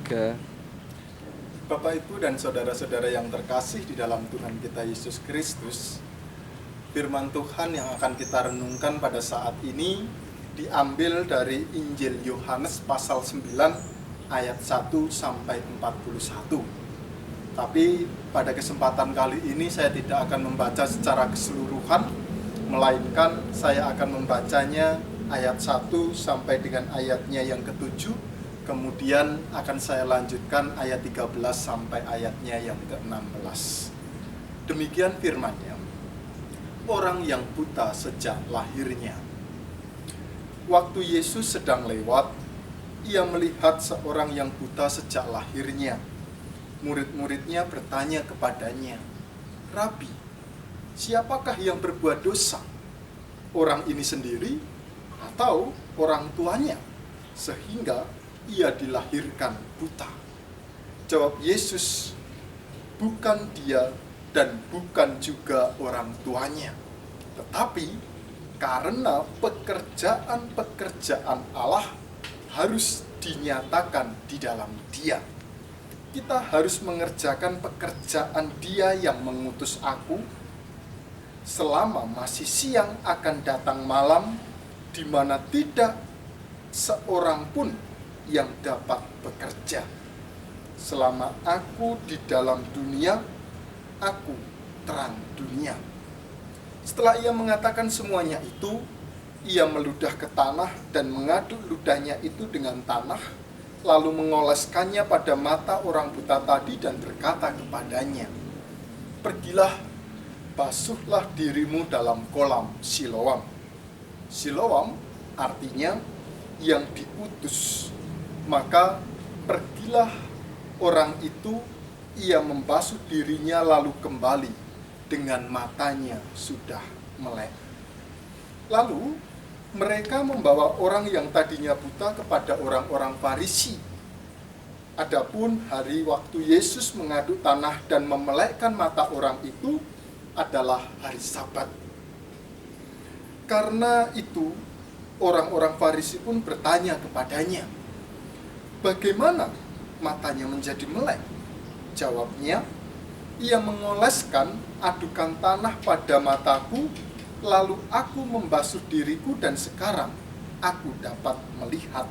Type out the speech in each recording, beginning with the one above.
3. Bapak, Ibu, dan saudara-saudara yang terkasih di dalam Tuhan kita Yesus Kristus, firman Tuhan yang akan kita renungkan pada saat ini diambil dari Injil Yohanes pasal 9 ayat 1 sampai 41. Tapi pada kesempatan kali ini saya tidak akan membaca secara keseluruhan, melainkan saya akan membacanya ayat 1 sampai dengan ayatnya yang ke-7. Kemudian akan saya lanjutkan ayat 13 sampai ayatnya yang ke-16. Demikian firman-Nya. Orang yang buta sejak lahirnya. Waktu Yesus sedang lewat, ia melihat seorang yang buta sejak lahirnya. Murid-muridnya bertanya kepadanya, "Rabi, siapakah yang berbuat dosa? Orang ini sendiri atau orang tuanya, sehingga ia dilahirkan buta?" Jawab Yesus, "Bukan dia dan bukan juga orang tuanya, tetapi karena pekerjaan-pekerjaan Allah harus dinyatakan di dalam dia. Kita harus mengerjakan pekerjaan Dia yang mengutus aku. Selama masih siang akan datang malam, di mana tidak seorang pun yang dapat bekerja. Selama aku di dalam dunia, aku terang dunia." Setelah ia mengatakan semuanya itu, ia meludah ke tanah dan mengaduk ludahnya itu dengan tanah, lalu mengoleskannya pada mata orang buta tadi dan berkata kepadanya, "Pergilah, basuhlah dirimu dalam kolam Siloam." Siloam artinya yang diutus. Maka pergilah orang itu, ia membasuh dirinya lalu kembali dengan matanya sudah melek. Lalu mereka membawa orang yang tadinya buta kepada orang-orang Farisi. Adapun hari waktu Yesus mengaduk tanah dan memelekkan mata orang itu adalah hari Sabat. Karena itu orang-orang Farisi pun bertanya kepadanya, "Bagaimana matanya menjadi melek?" Jawabnya, "Ia mengoleskan adukan tanah pada mataku, lalu aku membasuh diriku dan sekarang aku dapat melihat."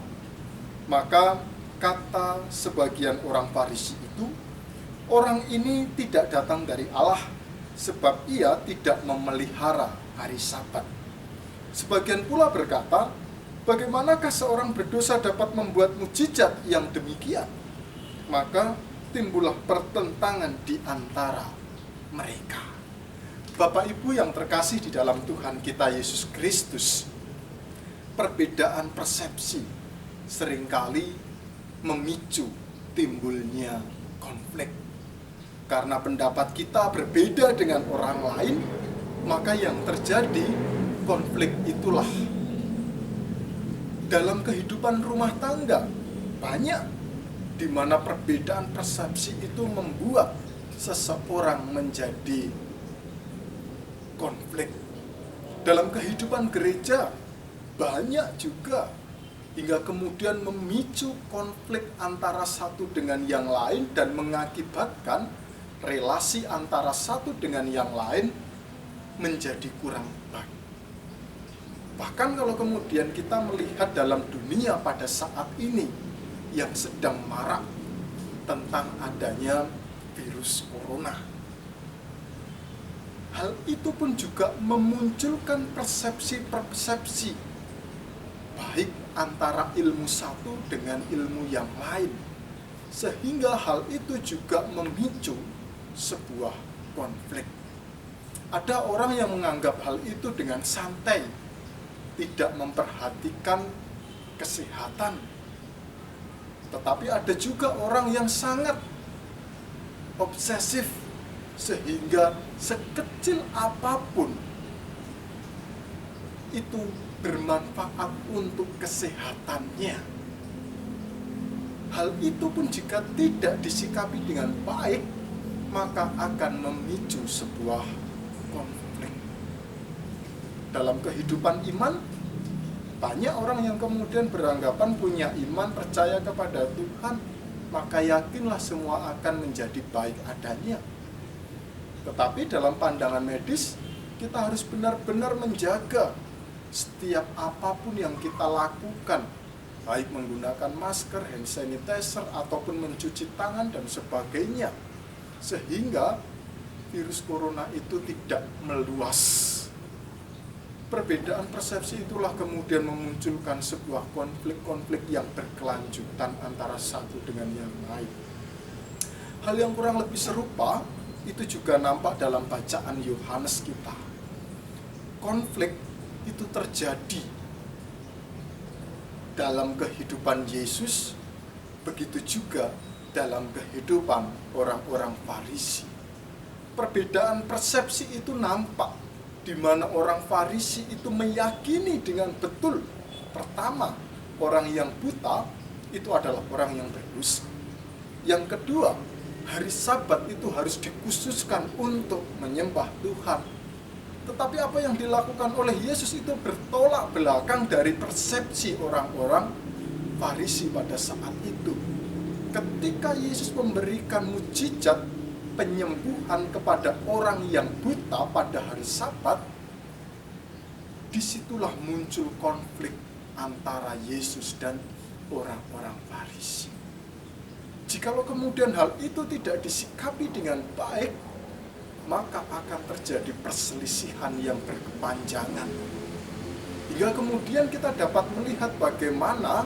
Maka kata sebagian orang Farisi itu, "Orang ini tidak datang dari Allah, sebab ia tidak memelihara hari Sabat." Sebagian pula berkata, "Bagaimanakah seorang berdosa dapat membuat mukjizat yang demikian?" Maka timbullah pertentangan di antara mereka. Bapak Ibu yang terkasih di dalam Tuhan kita Yesus Kristus, perbedaan persepsi seringkali memicu timbulnya konflik. Karena pendapat kita berbeda dengan orang lain, maka yang terjadi konflik itulah. Dalam kehidupan rumah tangga, banyak di mana perbedaan persepsi itu membuat seseorang menjadi konflik. Dalam kehidupan gereja, banyak juga hingga kemudian memicu konflik antara satu dengan yang lain dan mengakibatkan relasi antara satu dengan yang lain menjadi kurang baik. Bahkan kalau kemudian kita melihat dalam dunia pada saat ini yang sedang marak tentang adanya virus corona, hal itu pun juga memunculkan persepsi-persepsi baik antara ilmu satu dengan ilmu yang lain, sehingga hal itu juga memicu sebuah konflik. Ada orang yang menganggap hal itu dengan santai, tidak memperhatikan kesehatan. Tetapi ada juga orang yang sangat obsesif, sehingga sekecil apapun itu bermanfaat untuk kesehatannya. Hal itu pun jika tidak disikapi dengan baik, maka akan memicu sebuah konflik. Dalam kehidupan iman, banyak orang yang kemudian beranggapan punya iman, percaya kepada Tuhan, maka yakinlah semua akan menjadi baik adanya. Tetapi dalam pandangan medis, kita harus benar-benar menjaga setiap apapun yang kita lakukan, baik menggunakan masker, hand sanitizer, ataupun mencuci tangan dan sebagainya, sehingga virus corona itu tidak meluas. Perbedaan persepsi itulah kemudian memunculkan sebuah konflik-konflik yang berkelanjutan antara satu dengan yang lain. Hal yang kurang lebih serupa itu juga nampak dalam bacaan Yohanes kita. Konflik itu terjadi dalam kehidupan Yesus, begitu juga dalam kehidupan orang-orang Farisi. Perbedaan persepsi itu nampak, di mana orang Farisi itu meyakini dengan betul, pertama, orang yang buta itu adalah orang yang berdosa. Yang kedua, hari Sabat itu harus dikhususkan untuk menyembah Tuhan. Tetapi apa yang dilakukan oleh Yesus itu bertolak belakang dari persepsi orang-orang Farisi pada saat itu. Ketika Yesus memberikan mukjizat penyembuhan kepada orang yang buta pada hari Sabat, disitulah muncul konflik antara Yesus dan orang-orang Farisi. Jikalau kemudian hal itu tidak disikapi dengan baik, maka akan terjadi perselisihan yang berkepanjangan. Hingga kemudian kita dapat melihat bagaimana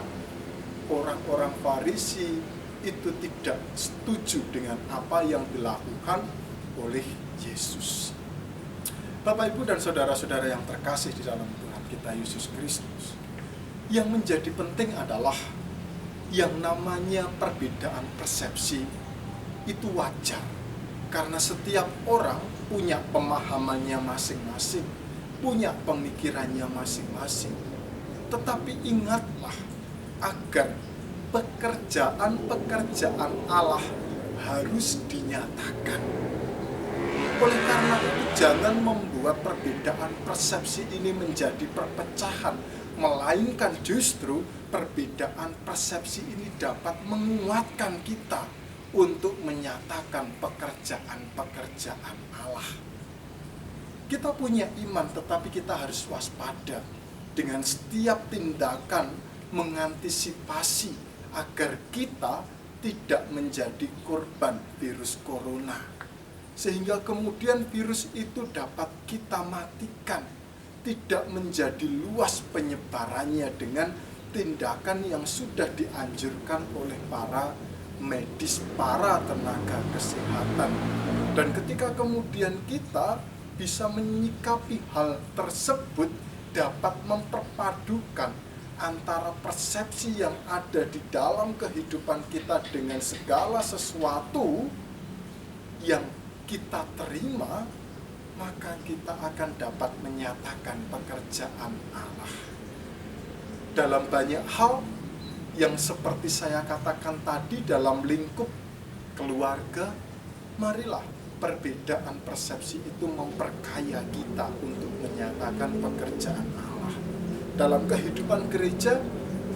orang-orang Farisi itu tidak setuju dengan apa yang dilakukan oleh Yesus. Bapak, Ibu, dan saudara-saudara yang terkasih di dalam Tuhan kita Yesus Kristus, yang menjadi penting adalah yang namanya perbedaan persepsi itu wajar, karena setiap orang punya pemahamannya masing-masing, punya pemikirannya masing-masing. Tetapi ingatlah agar pekerjaan-pekerjaan Allah harus dinyatakan. Oleh karena itu, jangan membuat perbedaan persepsi ini menjadi perpecahan, melainkan justru perbedaan persepsi ini dapat menguatkan kita untuk menyatakan pekerjaan-pekerjaan Allah. Kita punya iman, tetapi kita harus waspada dengan setiap tindakan mengantisipasi agar kita tidak menjadi korban virus corona, sehingga kemudian virus itu dapat kita matikan, tidak menjadi luas penyebarannya dengan tindakan yang sudah dianjurkan oleh para medis, para tenaga kesehatan. Dan ketika kemudian kita bisa menyikapi hal tersebut, dapat memperpadukan antara persepsi yang ada di dalam kehidupan kita dengan segala sesuatu yang kita terima, maka kita akan dapat menyatakan pekerjaan Allah. Dalam banyak hal yang seperti saya katakan tadi, dalam lingkup keluarga, marilah perbedaan persepsi itu memperkaya kita untuk menyatakan pekerjaan Allah. Dalam kehidupan gereja,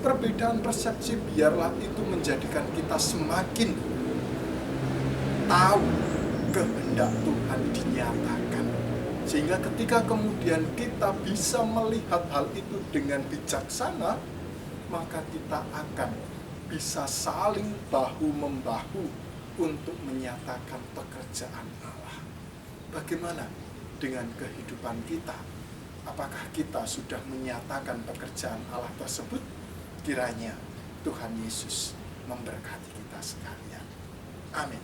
perbedaan persepsi biarlah itu menjadikan kita semakin tahu kehendak Tuhan dinyatakan. Sehingga ketika kemudian kita bisa melihat hal itu dengan bijaksana, maka kita akan bisa saling bahu-membahu untuk menyatakan pekerjaan Allah. Bagaimana dengan kehidupan kita? Apakah kita sudah menyatakan pekerjaan Allah tersebut? Kiranya Tuhan Yesus memberkati kita sekalian. Amin.